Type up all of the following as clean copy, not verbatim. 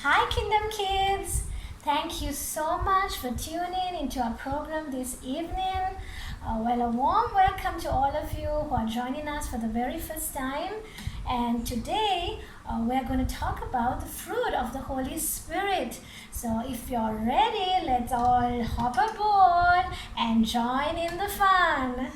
Hi Kingdom Kids! Thank you so much for tuning into our program this evening. A warm welcome to all of you who are joining us for the very first time. And today we're going to talk about the fruit of the Holy Spirit. So if you're ready, let's all hop aboard and join in the fun.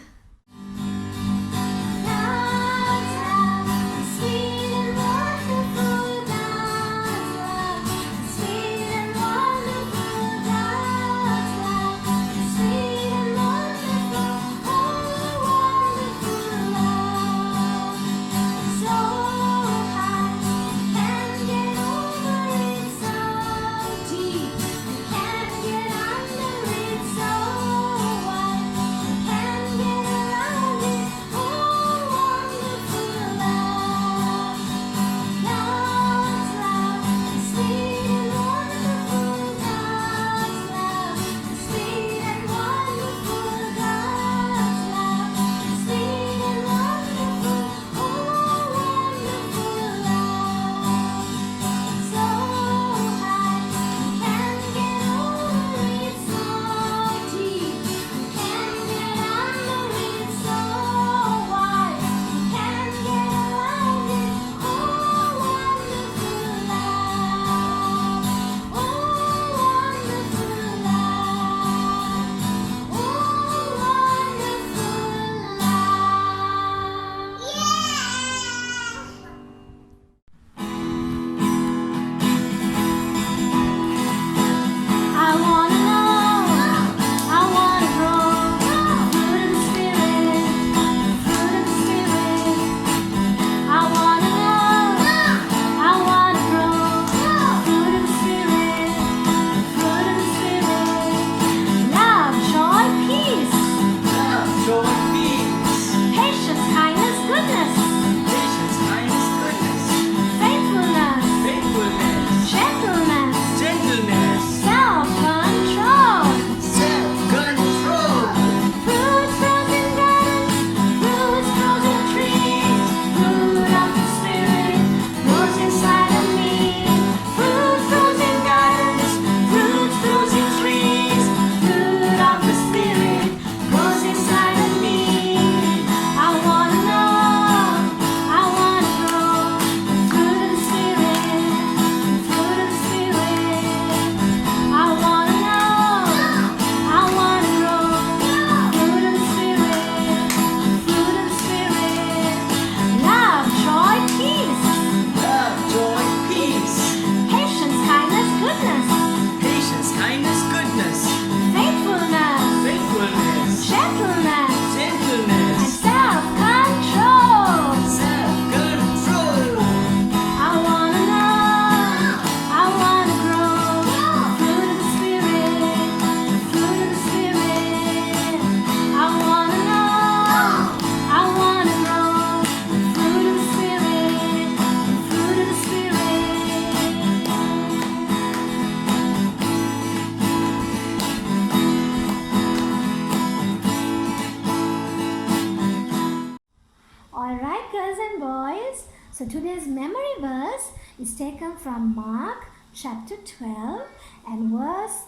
Alright girls and boys, so today's memory verse is taken from Mark chapter 12 and verse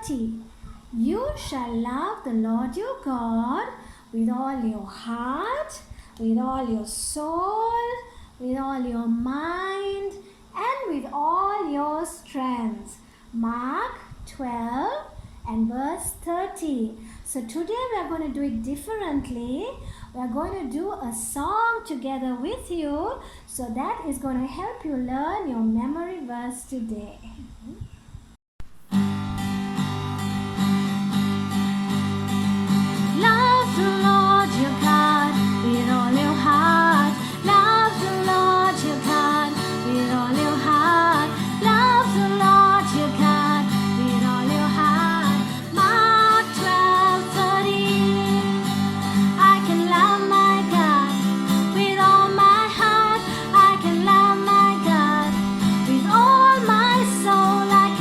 30. You shall love the Lord your God with all your heart, with all your soul, with all your mind, and with all your strength. Mark 12 and verse 30. So today we are going to do it differently. We are going to do a song together with you. So that is going to help you learn your memory verse today. Love the Lord your God with all your heart. Love the Lord your God with all your heart. Love the Lord your God with all your heart. Mark 12:30. I can love my God with all my heart. I can love my God with all my soul. I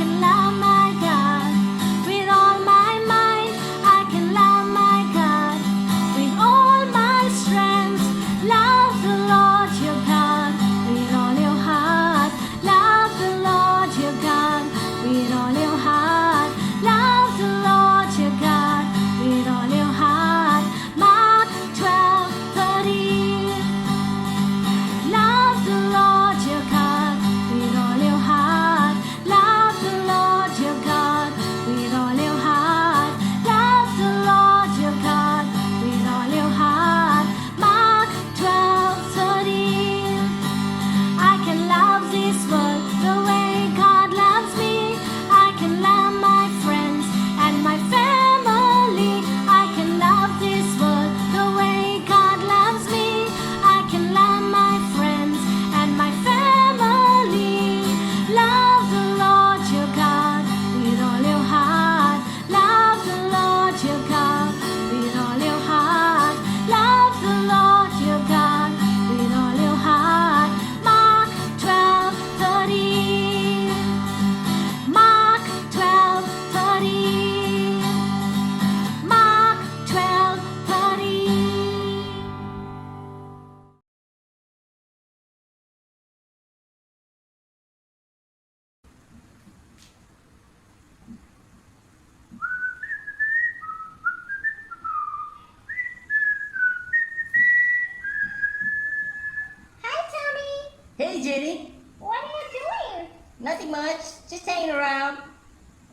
Jenny. What are you doing? Nothing much. Just hanging around.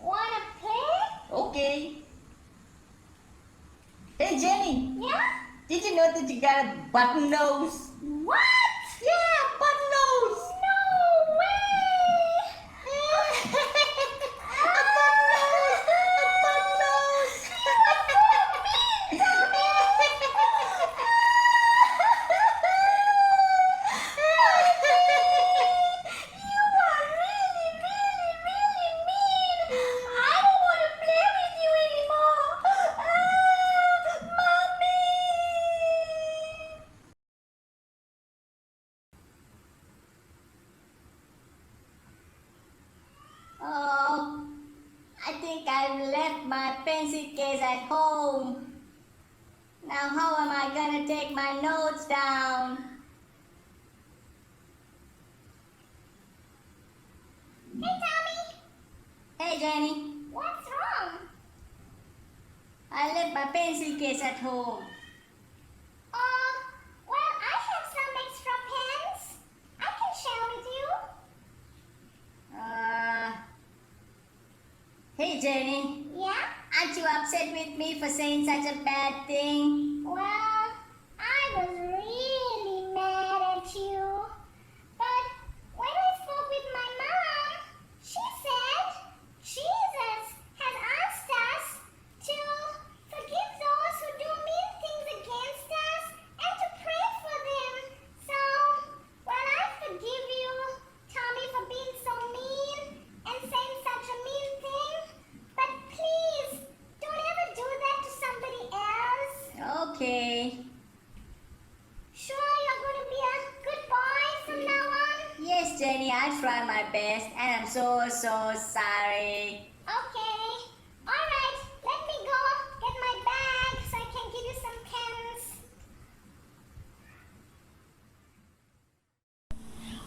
Wanna play? Okay. Hey, Jenny. Yeah? Did you know that you got a button nose? What? Yeah, button nose. No way! A button nose. A button nose. You are really, really, really mean. I don't want to play with you anymore. Mommy! Oh, I think I've left my pencil case at home. Now how am I gonna take my notes down? Hey, Tommy. Hey, Jenny. What's wrong? I left my pencil case at home. Well, I have some extra pens. I can share with you. Hey, Jenny. Yeah? Aren't you upset with me for saying such a bad thing? Well, I was really mad at you. But when I spoke with my mom, she said Jesus has asked us to forgive those who do mean things against us and to pray for them. So, well, I forgive you, Tommy, for being so mean and saying such a mean thing. But please, don't ever do that to somebody else. Okay. Sure, you're going to be a good boy from now on? Yes, Jenny, I try my best and I'm so sorry. Okay. All right, let me go get my bag so I can give you some pens.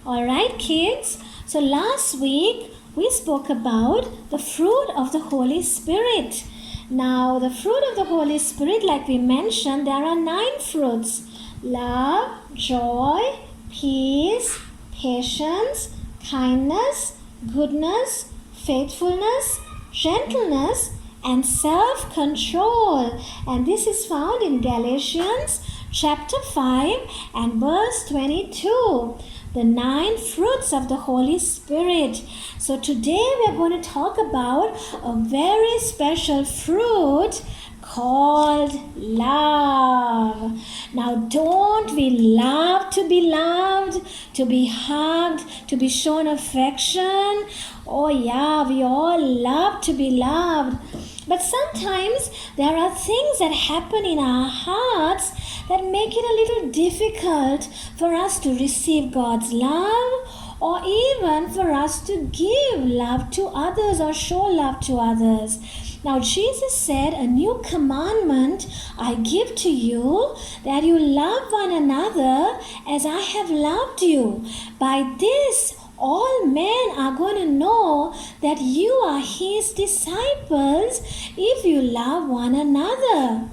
All right, kids. So last week we spoke about the fruit of the Holy Spirit. Now, the fruit of the Holy Spirit, like we mentioned, there are 9 fruits: love, joy, peace, patience, kindness, goodness, faithfulness, gentleness, and self-control. And this is found in Galatians chapter 5 and verse 22. The 9 fruits of the Holy Spirit. So today we are going to talk about a very special fruit called love. Now, don't we love to be loved, to be hugged, to be shown affection? Oh yeah, we all love to be loved. But sometimes there are things that happen in our hearts that make it a little difficult for us to receive God's love, or even for us to give love to others or show love to others. Now, Jesus said, "A new commandment I give to you, that you love one another as I have loved you. By this, all men are going to know that you are His disciples if you love one another."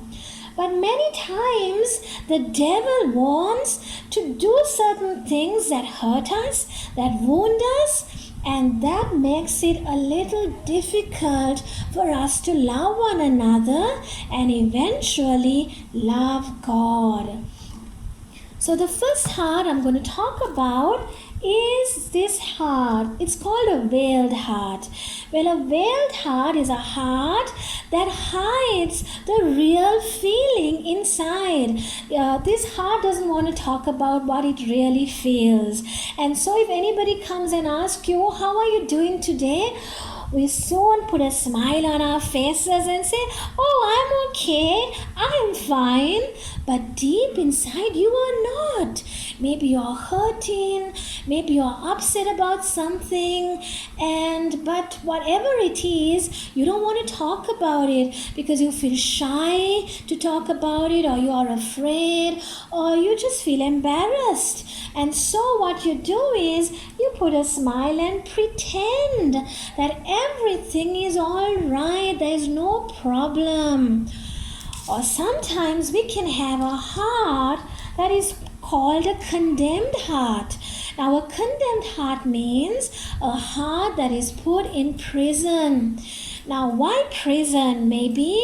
But many times the devil wants to do certain things that hurt us, that wound us, and that makes it a little difficult for us to love one another and eventually love God. So the first heart I'm going to talk about is this heart. It's called a veiled heart. Well, a veiled heart is a heart that hides the real feeling inside. This heart doesn't want to talk about what it really feels. And so if anybody comes and asks you, "How are you doing today?" we soon put a smile on our faces and say, "Oh, I'm okay, I'm fine." But deep inside you are not. Maybe you're hurting, maybe you're upset about something, but whatever it is, you don't want to talk about it because you feel shy to talk about it, or you are afraid, or you just feel embarrassed. And so what you do is you put a smile and pretend that everything is all right, there is no problem. Or sometimes we can have a heart that is called a condemned heart. Now, a condemned heart means a heart that is put in prison. Now, why prison? Maybe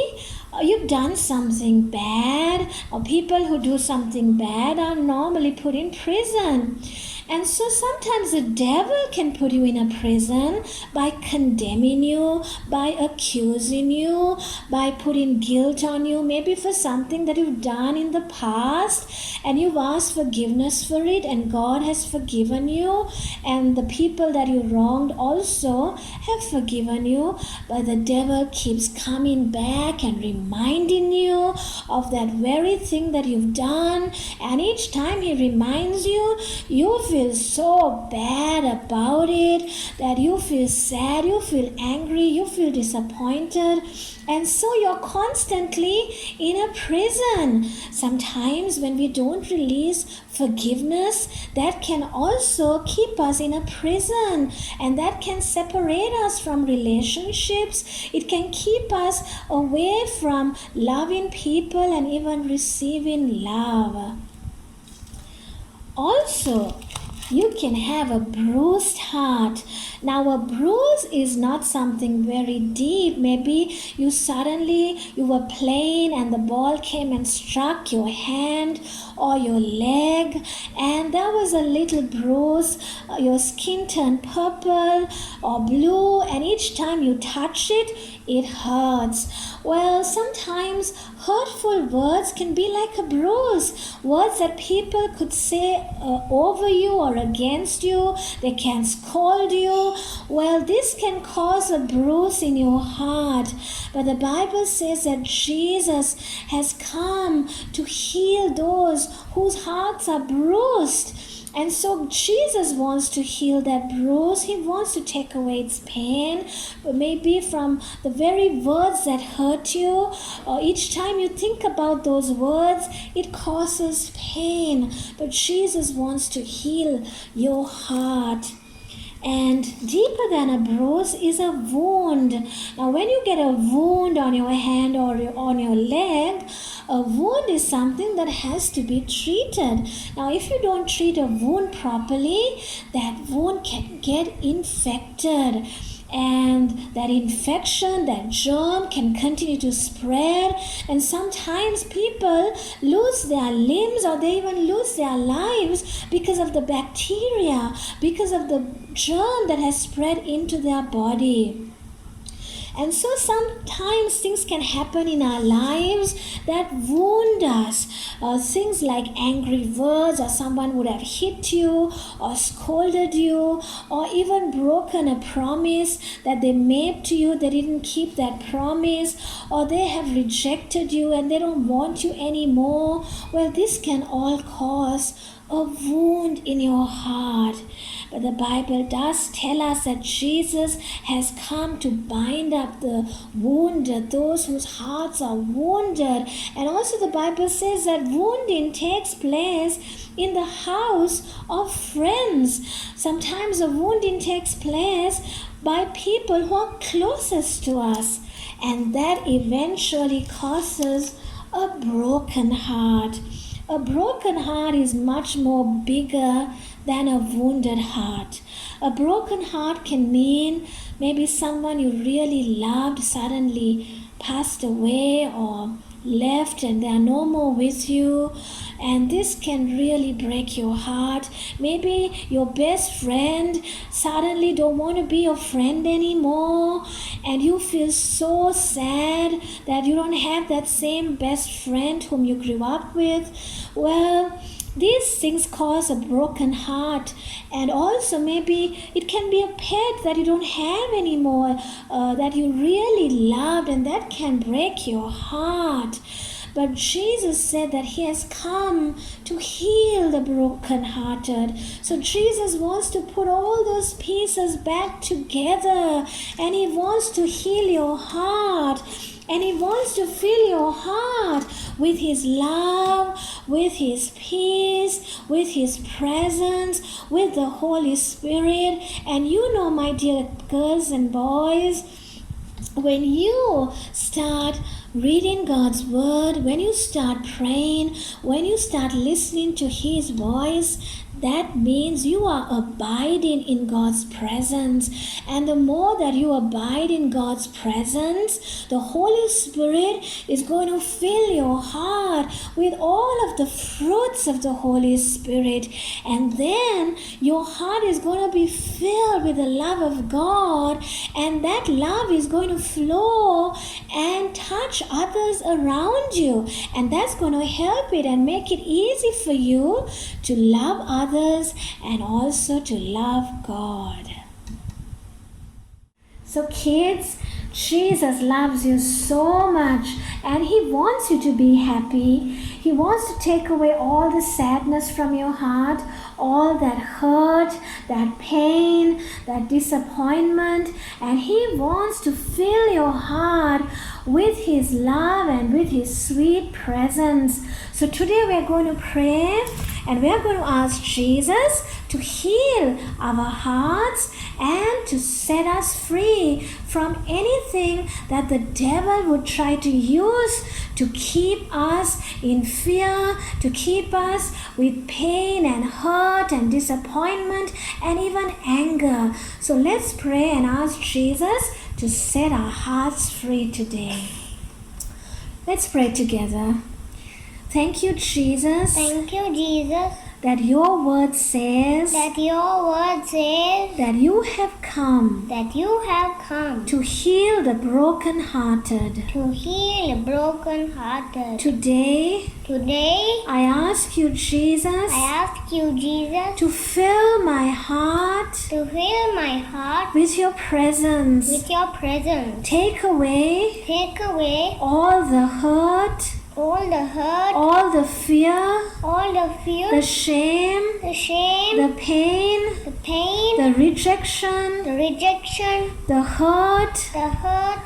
you've done something bad, or people who do something bad are normally put in prison. And so sometimes the devil can put you in a prison by condemning you, by accusing you, by putting guilt on you, maybe for something that you've done in the past and you've asked forgiveness for it and God has forgiven you, and the people that you wronged also have forgiven you, but the devil keeps coming back and reminding you of that very thing that you've done, and each time he reminds you, you feel so bad about it that you feel sad, you feel angry, you feel disappointed, and so you're constantly in a prison. Sometimes when we don't release forgiveness, that can also keep us in a prison, and that can separate us from relationships. It can keep us away from loving people and even receiving love. Also, you can have a bruised heart. Now, a bruise is not something very deep. Maybe you were playing and the ball came and struck your hand or your leg, and there was a little bruise. Your skin turned purple or blue, and each time you touch it, it hurts. Well, sometimes hurtful words can be like a bruise. Words that people could say over you or against you. They can scold you. Well, this can cause a bruise in your heart. But the Bible says that Jesus has come to heal those whose hearts are bruised. And so Jesus wants to heal that bruise. He wants to take away its pain, but maybe from the very words that hurt you, or each time you think about those words, it causes pain. But Jesus wants to heal your heart. And deeper than a bruise is a wound. Now, when you get a wound on your hand or on your leg, a wound is something that has to be treated. Now, if you don't treat a wound properly, that wound can get infected. And that infection, that germ can continue to spread, and sometimes people lose their limbs or they even lose their lives because of the bacteria, because of the germ that has spread into their body. And so sometimes things can happen in our lives that wound us. Things like angry words, or someone would have hit you or scolded you, or even broken a promise that they made to you. They didn't keep that promise, or they have rejected you and they don't want you anymore. Well, this can all cause a wound in your heart. But the Bible does tell us that Jesus has come to bind up the wounded, those whose hearts are wounded. And also the Bible says that wounding takes place in the house of friends. Sometimes the wounding takes place by people who are closest to us, and that eventually causes a broken heart. A broken heart is much more bigger than a wounded heart. A broken heart can mean maybe someone you really loved suddenly passed away or left and they are no more with you, and this can really break your heart. Maybe your best friend suddenly don't want to be your friend anymore, and you feel so sad that you don't have that same best friend whom you grew up with. Well, these things cause a broken heart. And also maybe it can be a pet that you don't have anymore, that you really loved, and that can break your heart. But Jesus said that he has come to heal the brokenhearted. So Jesus wants to put all those pieces back together, and he wants to heal your heart. And he wants to fill your heart with his love, with his peace, with his presence, with the Holy Spirit. And you know, my dear girls and boys, when you start reading God's word, when you start praying, when you start listening to His voice, that means you are abiding in God's presence. And the more that you abide in God's presence, the Holy Spirit is going to fill your heart with all of the fruits of the Holy Spirit. And then your heart is going to be filled with the love of God. And that love is going to flow and touch others around you. And that's going to help it and make it easy for you to love others and also to love God. So kids, Jesus loves you so much and He wants you to be happy. He wants to take away all the sadness from your heart, all that hurt, that pain, that disappointment, and He wants to fill your heart with His love and with His sweet presence. So today we are going to pray and we are going to ask Jesus to heal our hearts and to set us free from anything that the devil would try to use to keep us in fear, to keep us with pain and hurt and disappointment and even anger. So let's pray and ask Jesus to set our hearts free today. Let's pray together. Thank you, Jesus. Thank you, Jesus, That your word says that your word says that you have come that you have come to heal the brokenhearted. to heal the broken-hearted. Today, Today, I ask you, Jesus, I ask you, Jesus, to fill my heart to fill my heart with your presence. with your presence. Take away Take away all the hurt, all the hurt, all the fear, all the fear, the shame, the shame, the pain, the pain, the rejection, the rejection, the hurt, the hurt,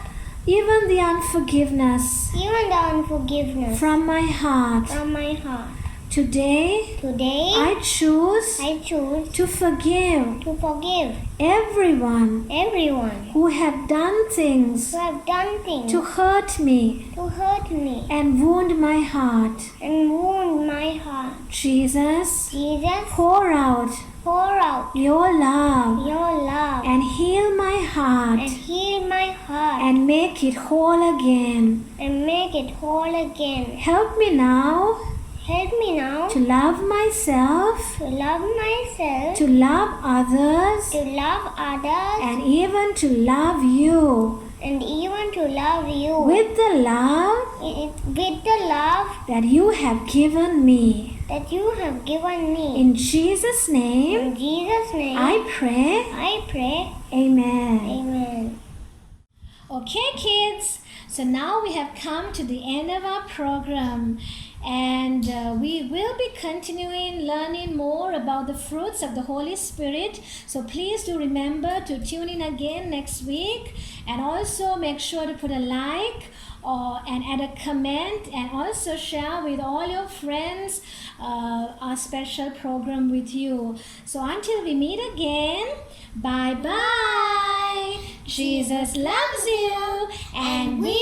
even the unforgiveness even the unforgiveness from my heart. from my heart. Today, Today, I choose I choose to forgive to forgive everyone everyone who have done things who have done things to hurt me to hurt me and wound my heart. and wound my heart. Jesus, Jesus, pour out pour out your love your love and heal my heart and heal my heart and make it whole again. and make it whole again. Help me now Help me now to love myself, to love myself, to love others, to love others, and even to love you and even to love you with the love with the love that you have given me. that you have given me. In Jesus' name, In Jesus' name, I pray. I pray. Amen. Amen. Okay, kids. So now we have come to the end of our program. And we will be continuing learning more about the fruits of the Holy Spirit. So please do remember to tune in again next week. And also make sure to put a like and add a comment. And also share with all your friends our special program with you. So until we meet again, bye-bye. Jesus loves you and we